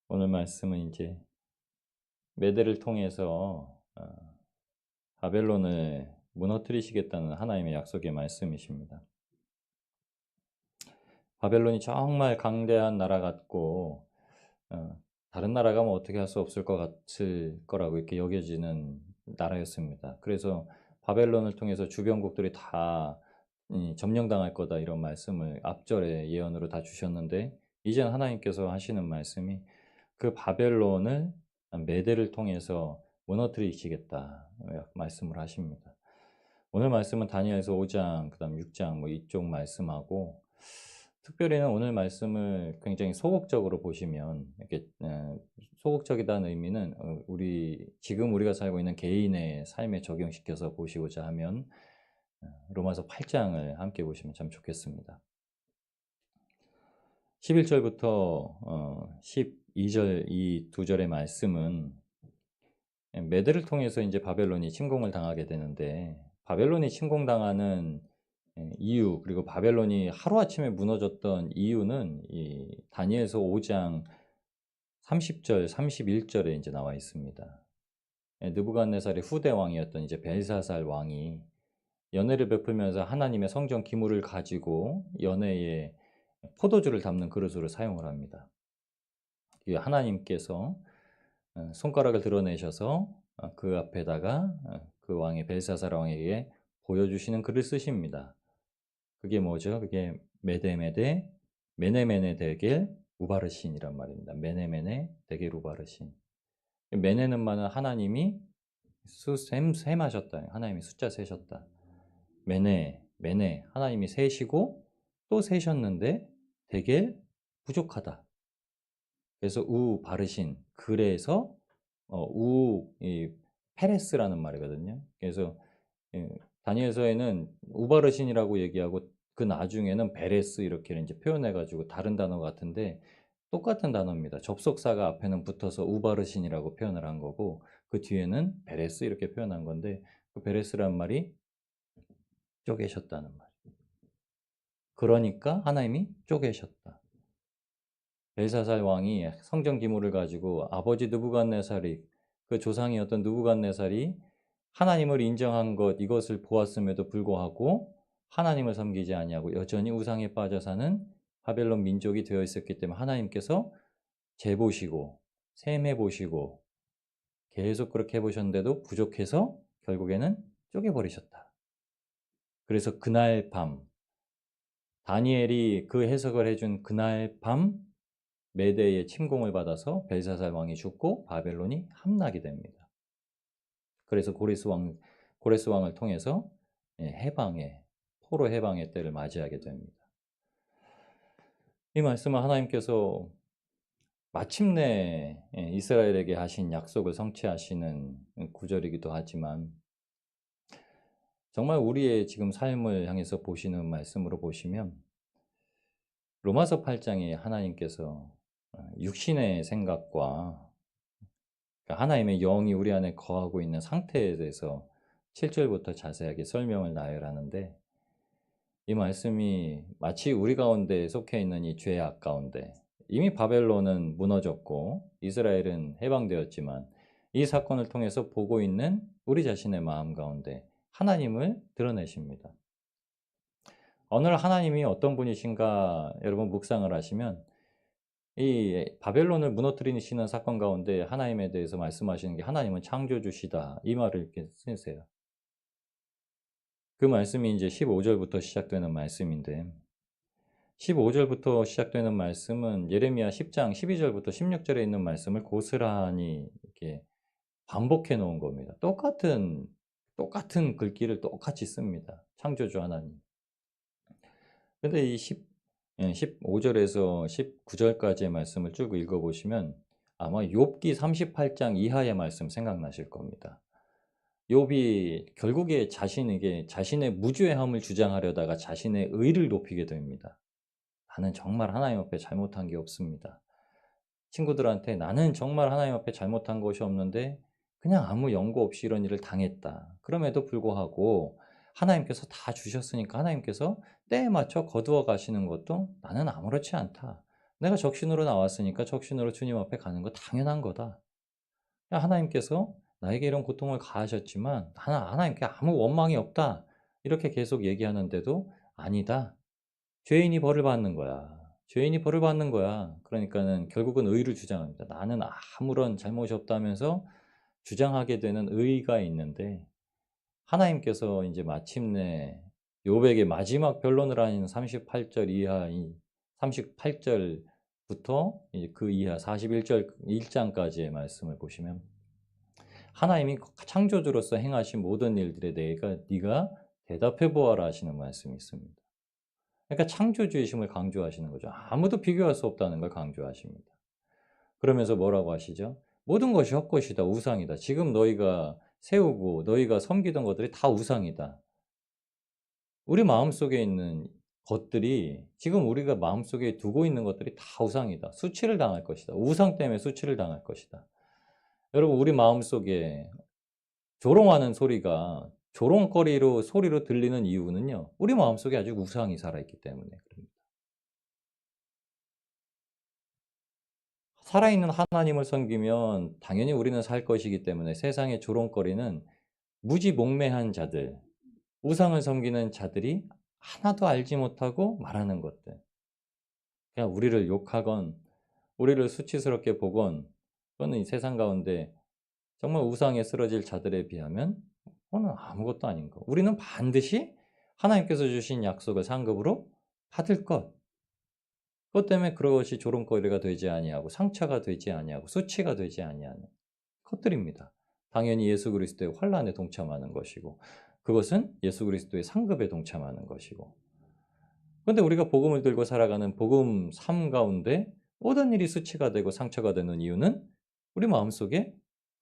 오늘 말씀은 이제 메대를 통해서 바벨론을 무너뜨리시겠다는 하나님의 약속의 말씀이십니다. 바벨론이 정말 강대한 나라 같고 다른 나라가 뭐 어떻게 할 수 없을 것 같을 거라고 이렇게 여겨지는 나라였습니다. 그래서 바벨론을 통해서 주변국들이 다 점령당할 거다 이런 말씀을 앞절에 예언으로 다 주셨는데, 이제는 하나님께서 하시는 말씀이 그 바벨론을 메대를 통해서 무너뜨리시겠다 말씀을 하십니다. 오늘 말씀은 다니엘서 5장 그다음 6장 뭐 이쪽 말씀하고, 특별히는 오늘 말씀을 굉장히 소극적으로 보시면 이렇게 소극적이라는 의미는 지금 우리가 살고 있는 개인의 삶에 적용시켜서 보시고자 하면 로마서 8장을 함께 보시면 참 좋겠습니다. 11절부터 12절 이 두 절의 말씀은 메대를 통해서 이제 바벨론이 침공을 당하게 되는데, 바벨론이 침공당하는 이유, 그리고 바벨론이 하루아침에 무너졌던 이유는 이 다니엘서 5장 30절, 31절에 이제 나와 있습니다. 느부갓네살의 후대 왕이었던 이제 벨사살 왕이 연회를 베풀면서 하나님의 성전 기물을 가지고 연회에 포도주를 담는 그릇으로 사용을 합니다. 하나님께서 손가락을 드러내셔서 그 앞에다가 그 왕의 벨사살 왕에게 보여주시는 글을 쓰십니다. 그게 뭐죠? 그게 메데메데 메네메네 데겔 우바르신이란 말입니다. 메네메네 데겔 우바르신. 메네는 말은 하나님이 셈하셨다. 하나님이 숫자 세셨다. 메네 하나님이 세시고 또 세셨는데 데겔 부족하다. 그래서 우 바르신 그래서 페레스라는 말이거든요. 그래서 다니엘서에는 우바르신이라고 얘기하고 그 나중에는 베레스 이렇게 이제 표현해가지고 다른 단어 같은데 똑같은 단어입니다. 접속사가 앞에는 붙어서 우바르신이라고 표현을 한 거고 그 뒤에는 베레스 이렇게 표현한 건데, 그 베레스란 말이 쪼개셨다는 말. 그러니까 하나님이 쪼개셨다. 벨사살 왕이 성전 기물을 가지고 아버지 느부갓네살이 그 조상이었던 느부갓네살이 하나님을 인정한 이것을 보았음에도 불구하고 하나님을 섬기지 아니하고 여전히 우상에 빠져 사는 바벨론 민족이 되어 있었기 때문에 하나님께서 재보시고 셈해보시고 계속 그렇게 해보셨는데도 부족해서 결국에는 쪼개버리셨다. 그래서 그날 밤, 다니엘이 그 해석을 해준 그날 밤 메대의 침공을 받아서 벨사살 왕이 죽고 바벨론이 함락이 됩니다. 그래서 고레스 왕을 통해서 포로 해방의 때를 맞이하게 됩니다. 이 말씀은 하나님께서 마침내 이스라엘에게 하신 약속을 성취하시는 구절이기도 하지만, 정말 우리의 지금 삶을 향해서 보시는 말씀으로 보시면 로마서 8장에 하나님께서 육신의 생각과 하나님의 영이 우리 안에 거하고 있는 상태에 대해서 7절부터 자세하게 설명을 나열하는데, 이 말씀이 마치 우리 가운데 속해 있는 이 죄악 가운데 이미 바벨론은 무너졌고 이스라엘은 해방되었지만 이 사건을 통해서 보고 있는 우리 자신의 마음 가운데 하나님을 드러내십니다. 오늘 하나님이 어떤 분이신가 여러분 묵상을 하시면 이 바벨론을 무너뜨리시는 사건 가운데 하나님에 대해서 말씀하시는 게 하나님은 창조주시다 이 말을 이렇게 쓰세요. 그 말씀이 이제 15절부터 시작되는 말씀인데, 15절부터 시작되는 말씀은 예레미야 10장 12절부터 16절에 있는 말씀을 고스란히 이렇게 반복해 놓은 겁니다. 똑같은 글귀를 똑같이 씁니다. 창조주 하나님. 근데 이 15절에서 19절까지의 말씀을 쭉 읽어보시면 아마 욥기 38장 이하의 말씀 생각나실 겁니다. 욥이 결국에 자신의 무죄함을 주장하려다가 자신의 의를 높이게 됩니다. 나는 정말 하나님 앞에 잘못한 게 없습니다. 친구들한테 나는 정말 하나님 앞에 잘못한 것이 없는데 그냥 아무 연고 없이 이런 일을 당했다. 그럼에도 불구하고 하나님께서 다 주셨으니까 하나님께서 때에 맞춰 거두어 가시는 것도 나는 아무렇지 않다. 내가 적신으로 나왔으니까 적신으로 주님 앞에 가는 거 당연한 거다. 하나님께서 나에게 이런 고통을 가하셨지만 하나님께 아무 원망이 없다. 이렇게 계속 얘기하는데도 아니다. 죄인이 벌을 받는 거야. 죄인이 벌을 받는 거야. 그러니까는 결국은 의를 주장합니다. 나는 아무런 잘못이 없다면서 주장하게 되는 의의가 있는데 하나님께서 이제 마침내 욥에게 마지막 변론을 하는 38절 이하 38절부터 그 이하 41절 1장까지의 말씀을 보시면 하나님이 창조주로서 행하신 모든 일들에 대해 네가 대답해 보아라 하시는 말씀이 있습니다. 그러니까 창조주의심을 강조하시는 거죠. 아무도 비교할 수 없다는 걸 강조하십니다. 그러면서 뭐라고 하시죠? 모든 것이 헛것이다, 우상이다. 지금 너희가 세우고 너희가 섬기던 것들이 다 우상이다. 우리 마음속에 있는 것들이 지금 우리가 마음속에 두고 있는 것들이 다 우상이다. 수치를 당할 것이다. 우상 때문에 수치를 당할 것이다. 여러분 우리 마음속에 조롱하는 소리가 조롱거리로 소리로 들리는 이유는요. 우리 마음속에 아직 우상이 살아있기 때문에 그럽니다. 살아있는 하나님을 섬기면 당연히 우리는 살 것이기 때문에 세상의 조롱거리는 무지몽매한 자들, 우상을 섬기는 자들이 하나도 알지 못하고 말하는 것들. 그냥 우리를 욕하건 우리를 수치스럽게 보건 그거는 이 세상 가운데 정말 우상에 쓰러질 자들에 비하면 그거는 아무것도 아닌 거. 우리는 반드시 하나님께서 주신 약속을 상급으로 받을 것. 그것 때문에 그것이 조롱거리가 되지 아니하고 상처가 되지 아니하고 수치가 되지 아니하는 것들입니다. 당연히 예수 그리스도의 환난에 동참하는 것이고 그것은 예수 그리스도의 상급에 동참하는 것이고 그런데 우리가 복음을 들고 살아가는 복음 삶 가운데 모든 일이 수치가 되고 상처가 되는 이유는 우리 마음속에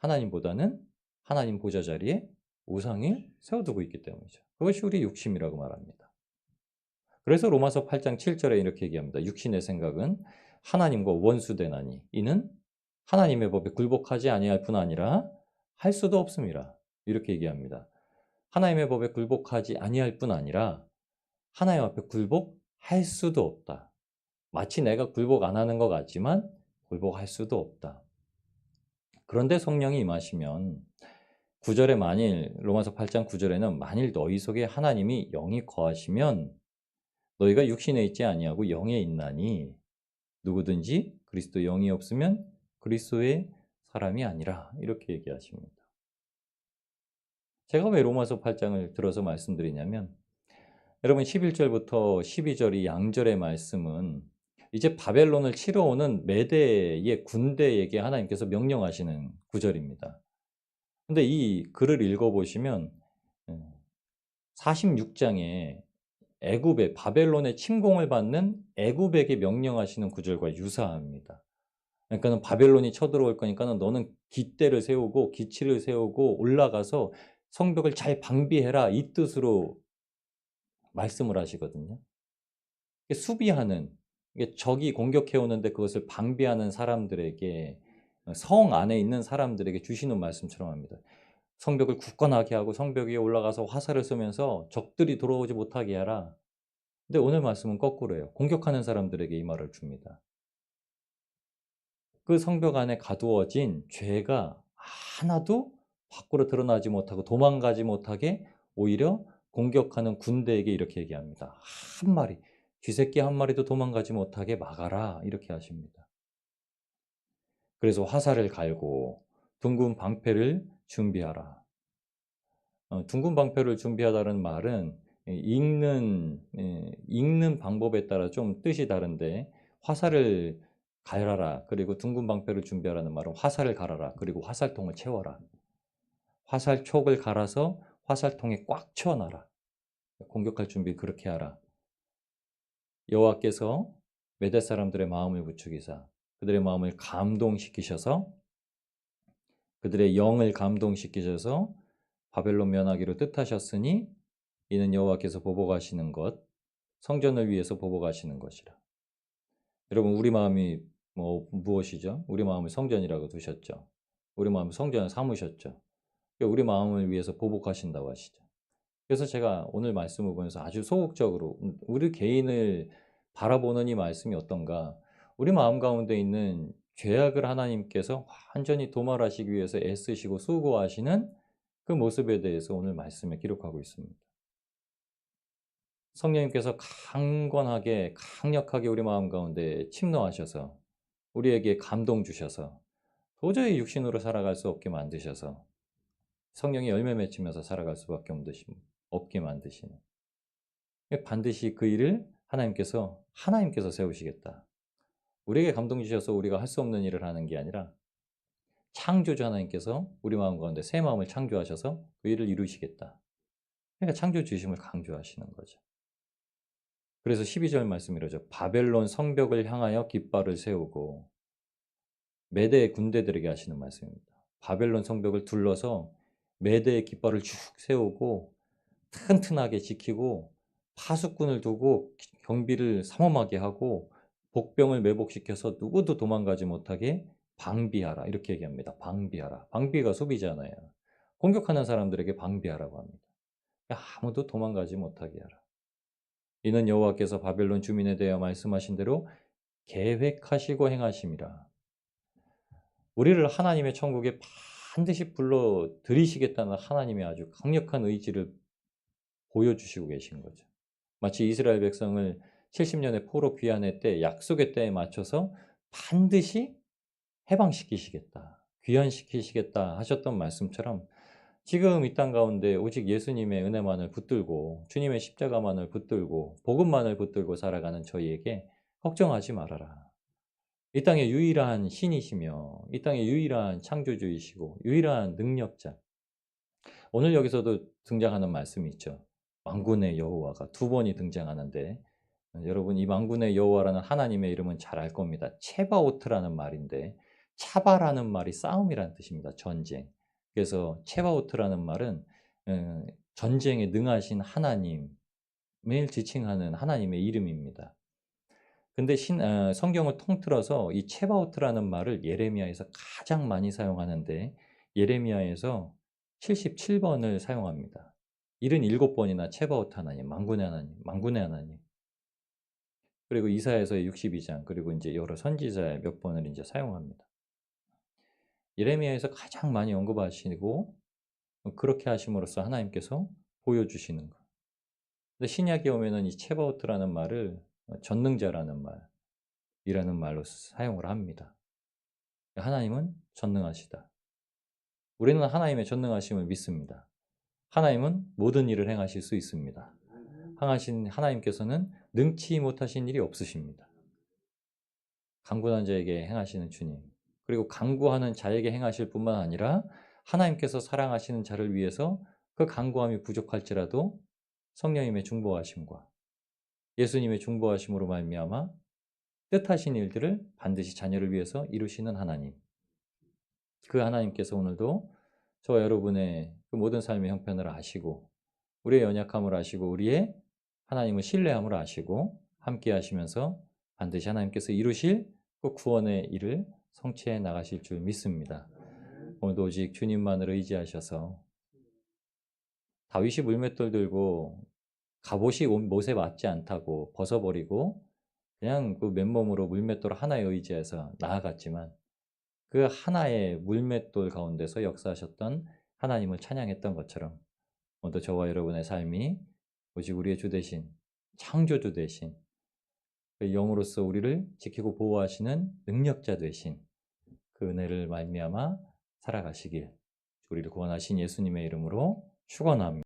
하나님보다는 하나님 보좌 자리에 우상을 세워두고 있기 때문이죠. 그것이 우리 육심이라고 말합니다. 그래서 로마서 8장 7절에 이렇게 얘기합니다. 육신의 생각은 하나님과 원수되나니 이는 하나님의 법에 굴복하지 아니할 뿐 아니라 할 수도 없음이라. 이렇게 얘기합니다. 하나님의 법에 굴복하지 아니할 뿐 아니라 하나님 앞에 굴복할 수도 없다. 마치 내가 굴복 안 하는 것 같지만 굴복할 수도 없다. 그런데 성령이 임하시면 9절에 만일 로마서 8장 9절에는 만일 너희 속에 하나님이 영이 거하시면 너희가 육신에 있지 아니하고 영에 있나니 누구든지 그리스도 영이 없으면 그리스도의 사람이 아니라 이렇게 얘기하십니다. 제가 왜 로마서 8장을 들어서 말씀드리냐면 여러분 11절부터 12절 이 양절의 말씀은 이제 바벨론을 치러 오는 메대의 군대에게 하나님께서 명령하시는 구절입니다. 근데 이 글을 읽어보시면 46장에 애굽의 바벨론의 침공을 받는 애굽에게 명령하시는 구절과 유사합니다. 그러니까는 바벨론이 쳐들어올 거니까는 너는 깃대를 세우고 기치를 세우고 올라가서 성벽을 잘 방비해라 이 뜻으로 말씀을 하시거든요. 수비하는 적이 공격해 오는데 그것을 방비하는 사람들에게 성 안에 있는 사람들에게 주시는 말씀처럼 합니다. 성벽을 굳건하게 하고 성벽 위에 올라가서 화살을 쏘면서 적들이 돌아오지 못하게 하라. 근데 오늘 말씀은 거꾸로예요. 공격하는 사람들에게 이 말을 줍니다. 그 성벽 안에 가두어진 죄가 하나도 밖으로 드러나지 못하고 도망가지 못하게 오히려 공격하는 군대에게 이렇게 얘기합니다. 한 마리, 쥐새끼 한 마리도 도망가지 못하게 막아라 이렇게 하십니다. 그래서 화살을 갈고 둥근 방패를 준비하라. 둥근 방패를 준비하다는 말은 읽는 방법에 따라 좀 뜻이 다른데 화살을 갈아라 그리고 둥근 방패를 준비하라는 말은 화살을 갈아라 그리고 화살통을 채워라. 화살촉을 갈아서 화살통에 꽉 채워놔라. 공격할 준비 그렇게 하라. 여호와께서 메대 사람들의 마음을 부추기사 그들의 마음을 감동시키셔서 그들의 영을 감동시키셔서 바벨론 면하기로 뜻하셨으니 이는 여호와께서 보복하시는 것 성전을 위해서 보복하시는 것이라. 여러분 우리 마음이 무엇이죠? 우리 마음을 성전이라고 두셨죠. 우리 마음을 성전을 삼으셨죠. 우리 마음을 위해서 보복하신다고 하시죠. 그래서 제가 오늘 말씀을 보면서 아주 소극적으로 우리 개인을 바라보는 이 말씀이 어떤가 우리 마음 가운데 있는 죄악을 하나님께서 완전히 도말하시기 위해서 애쓰시고 수고하시는 그 모습에 대해서 오늘 말씀에 기록하고 있습니다. 성령님께서 강건하게 강력하게 우리 마음 가운데 침노하셔서 우리에게 감동 주셔서 도저히 육신으로 살아갈 수 없게 만드셔서 성령이 열매 맺히면서 살아갈 수밖에 없게 만드시는, 반드시 그 일을 하나님께서 세우시겠다. 우리에게 감동 주셔서 우리가 할 수 없는 일을 하는 게 아니라 창조주 하나님께서 우리 마음 가운데 새 마음을 창조하셔서 그 일을 이루시겠다. 그러니까 창조주심을 강조하시는 거죠. 그래서 12절 말씀 이러죠. 바벨론 성벽을 향하여 깃발을 세우고, 메대의 군대들에게 하시는 말씀입니다. 바벨론 성벽을 둘러서 메대의 깃발을 쭉 세우고 튼튼하게 지키고 파수꾼을 두고 경비를 삼엄하게 하고 복병을 매복시켜서 누구도 도망가지 못하게 방비하라. 이렇게 얘기합니다. 방비하라. 방비가 수비잖아요. 공격하는 사람들에게 방비하라고 합니다. 아무도 도망가지 못하게 하라. 이는 여호와께서 바벨론 주민에 대하여 말씀하신 대로 계획하시고 행하심이라. 우리를 하나님의 천국에 반드시 불러 들이시겠다는 하나님의 아주 강력한 의지를 보여주시고 계신 거죠. 마치 이스라엘 백성을 70년의 포로 귀환의 때, 약속의 때에 맞춰서 반드시 해방시키시겠다, 귀환시키시겠다 하셨던 말씀처럼 지금 이 땅 가운데 오직 예수님의 은혜만을 붙들고 주님의 십자가만을 붙들고 복음만을 붙들고 살아가는 저희에게 걱정하지 말아라. 이 땅의 유일한 신이시며 이 땅의 유일한 창조주이시고 유일한 능력자. 오늘 여기서도 등장하는 말씀이 있죠. 만군의 여호와가 두 번이 등장하는데, 여러분 이 만군의 여호와라는 하나님의 이름은 잘 알 겁니다. 체바오트라는 말인데, 차바라는 말이 싸움이라는 뜻입니다. 전쟁. 그래서 체바오트라는 말은 전쟁에 능하신 하나님을 지칭하는 하나님의 이름입니다. 근데 성경을 통틀어서 이 체바오트라는 말을 예레미야에서 가장 많이 사용하는데, 예레미야에서 77번을 사용합니다. 77번이나 체바오트 하나님, 만군의 하나님, 만군의 하나님. 그리고 이사야서의 62장, 그리고 이제 여러 선지자의 몇 번을 이제 사용합니다. 예레미야에서 가장 많이 언급하시고, 그렇게 하심으로써 하나님께서 보여주시는 것. 근데 신약에 오면은 이 체바오트라는 말을 전능자라는 말이라는 말로 사용을 합니다. 하나님은 전능하시다. 우리는 하나님의 전능하심을 믿습니다. 하나님은 모든 일을 행하실 수 있습니다. 하나님께서는 능치 못하신 일이 없으십니다. 강구한 자에게 행하시는 주님, 그리고 강구하는 자에게 행하실 뿐만 아니라 하나님께서 사랑하시는 자를 위해서 그 강구함이 부족할지라도 성령님의 중보하심과 예수님의 중보하심으로 말미암아 뜻하신 일들을 반드시 자녀를 위해서 이루시는 하나님. 그 하나님께서 오늘도 저와 여러분의 그 모든 삶의 형편을 아시고 우리의 연약함을 아시고 우리의 하나님을 신뢰함을 아시고 함께 하시면서 반드시 하나님께서 이루실 그 구원의 일을 성취해 나가실 줄 믿습니다. 오늘도 오직 주님만을 의지하셔서 다윗이 물맷돌 들고 갑옷이 못에 맞지 않다고 벗어버리고 그냥 그 맨몸으로 물맷돌 하나에 의지해서 나아갔지만 그 하나의 물맷돌 가운데서 역사하셨던 하나님을 찬양했던 것처럼 오늘도 저와 여러분의 삶이 오직 우리의 주 되신 창조주 되신 그 영으로서 우리를 지키고 보호하시는 능력자 되신 그 은혜를 말미암아 살아가시길 우리를 구원하신 예수님의 이름으로 축원합니다.